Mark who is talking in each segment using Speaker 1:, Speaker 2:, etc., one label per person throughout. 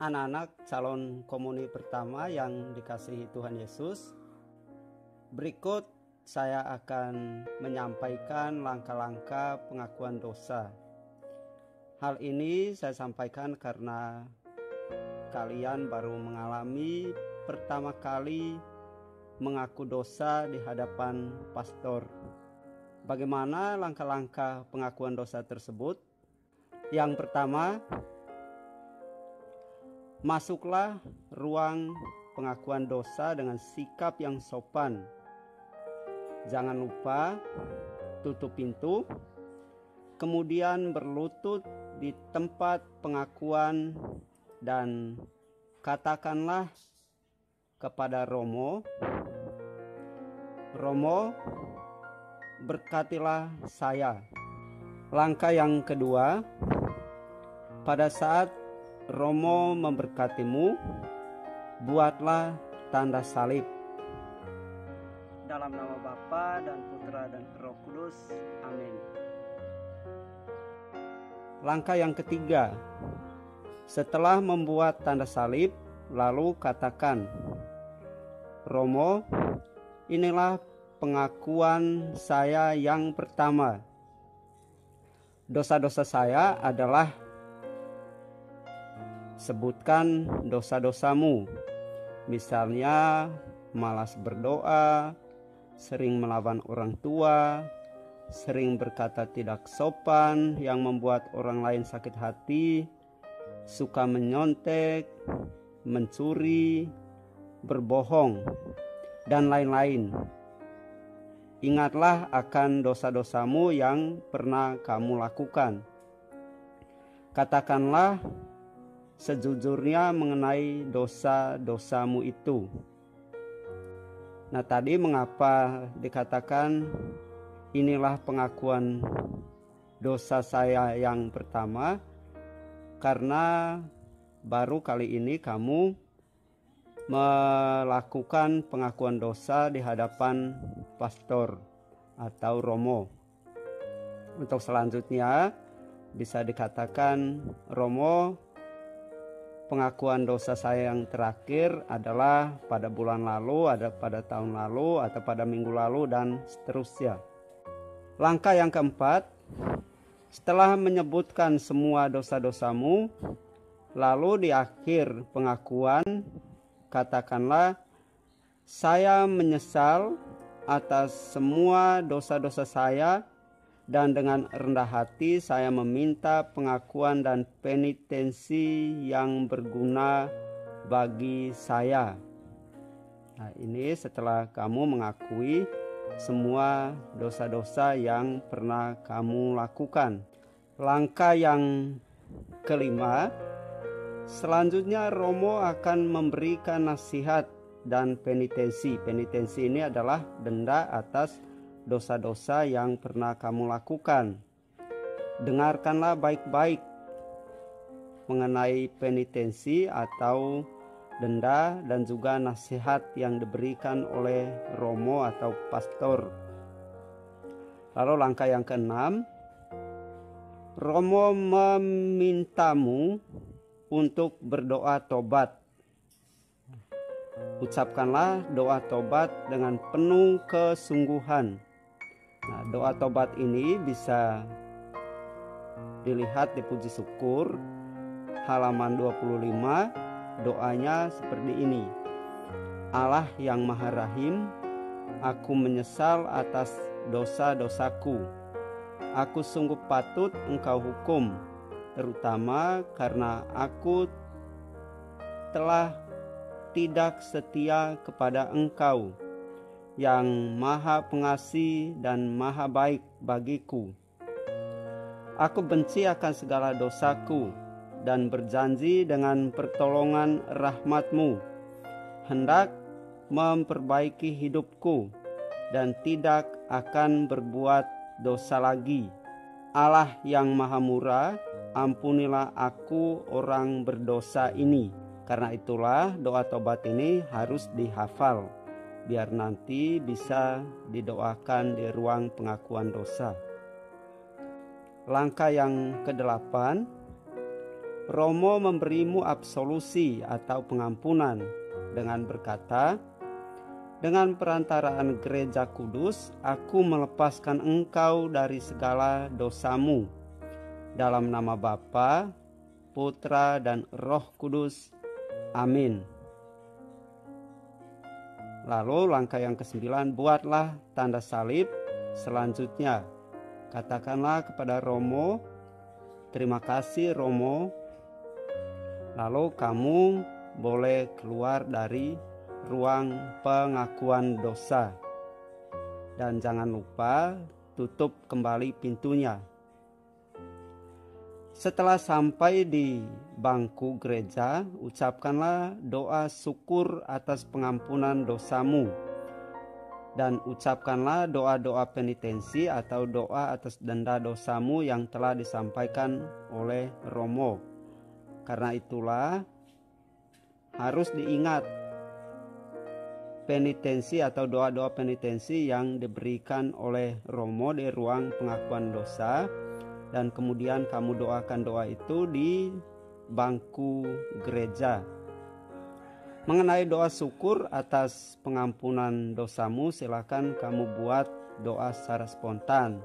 Speaker 1: Anak-anak calon komuni pertama yang dikasihi Tuhan Yesus, berikut saya akan menyampaikan langkah-langkah pengakuan dosa. Hal ini saya sampaikan karena kalian baru mengalami pertama kali mengaku dosa di hadapan pastor. Bagaimana langkah-langkah pengakuan dosa tersebut? Yang pertama, masuklah ruang pengakuan dosa dengan sikap yang sopan. Jangan lupa tutup pintu, kemudian berlutut di tempat pengakuan dan katakanlah kepada Romo, "Romo, berkatilah saya." Langkah yang kedua, pada saat Romo memberkatimu, buatlah tanda salib. Dalam nama Bapa dan Putra dan Roh Kudus. Amin. Langkah yang ketiga, setelah membuat tanda salib, lalu katakan, "Romo, inilah pengakuan saya yang pertama. Dosa-dosa saya adalah," sebutkan dosa-dosamu, misalnya malas berdoa, sering melawan orang tua, sering berkata tidak sopan yang membuat orang lain sakit hati, suka menyontek, mencuri, berbohong, dan lain-lain. Ingatlah akan dosa-dosamu yang pernah kamu lakukan. Katakanlah sejujurnya mengenai dosa-dosamu itu. Nah, tadi mengapa dikatakan inilah pengakuan dosa saya yang pertama? Karena baru kali ini kamu melakukan pengakuan dosa di hadapan pastor atau Romo. Untuk selanjutnya bisa dikatakan, "Romo, pengakuan dosa saya yang terakhir adalah pada bulan lalu, ada pada tahun lalu, atau pada minggu lalu, dan seterusnya." Langkah yang keempat, setelah menyebutkan semua dosa-dosamu, lalu di akhir pengakuan katakanlah, "Saya menyesal atas semua dosa-dosa saya, dan dengan rendah hati saya meminta pengakuan dan penitensi yang berguna bagi saya." Nah, ini setelah kamu mengakui semua dosa-dosa yang pernah kamu lakukan. Langkah yang kelima, selanjutnya Romo akan memberikan nasihat dan penitensi. Penitensi ini adalah denda atas dosa-dosa yang pernah kamu lakukan. Dengarkanlah baik-baik mengenai penitensi atau denda dan juga nasihat yang diberikan oleh Romo atau pastor. Lalu langkah yang keenam, Romo memintamu untuk berdoa tobat. Ucapkanlah doa tobat dengan penuh kesungguhan. Nah, doa tobat ini bisa dilihat di puji syukur halaman 25. Doanya seperti ini: "Allah yang Maha Rahim, aku menyesal atas dosa-dosaku. Aku sungguh patut Engkau hukum, terutama karena aku telah tidak setia kepada Engkau yang Maha Pengasih dan Maha Baik bagiku. Aku benci akan segala dosaku dan berjanji dengan pertolongan rahmat-Mu hendak memperbaiki hidupku dan tidak akan berbuat dosa lagi. Allah yang Maha Murah, ampunilah aku orang berdosa ini." Karena itulah doa tobat ini harus dihafal, biar nanti bisa didoakan di ruang pengakuan dosa. Langkah yang kedelapan, Romo memberimu absolusi atau pengampunan dengan berkata, dengan perantaraan gereja kudus, aku melepaskan engkau dari segala dosamu. Dalam nama Bapa, Putra, dan Roh Kudus. Amin. Lalu langkah yang ke-9, buatlah tanda salib. Selanjutnya, katakanlah kepada Romo, terima kasih Romo. Lalu kamu boleh keluar dari ruang pengakuan dosa. Dan jangan lupa tutup kembali pintunya. Setelah sampai di bangku gereja, ucapkanlah doa syukur atas pengampunan dosamu. Dan ucapkanlah doa-doa penitensi atau doa atas denda dosamu yang telah disampaikan oleh Romo. Karena itulah harus diingat penitensi atau doa-doa penitensi yang diberikan oleh Romo di ruang pengakuan dosa, dan kemudian kamu doakan doa itu di bangku gereja. Mengenai doa syukur atas pengampunan dosamu, silakan kamu buat doa secara spontan.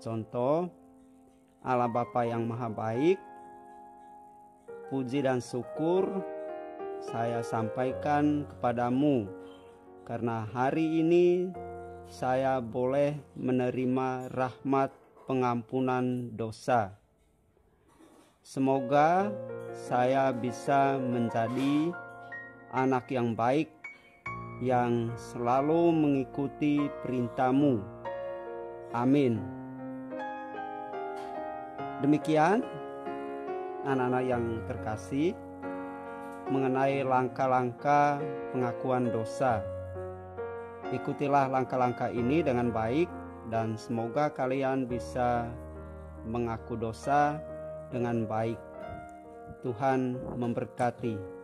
Speaker 1: Contoh, Allah Bapa yang Maha Baik, puji dan syukur saya sampaikan kepadamu karena hari ini saya boleh menerima rahmat pengampunan dosa. Semoga saya bisa menjadi anak yang baik yang selalu mengikuti perintah-Mu. Amin. Demikian anak-anak yang terkasih mengenai langkah-langkah pengakuan dosa. Ikutilah langkah-langkah ini dengan baik dan semoga kalian bisa mengaku dosa dengan baik. Tuhan memberkati.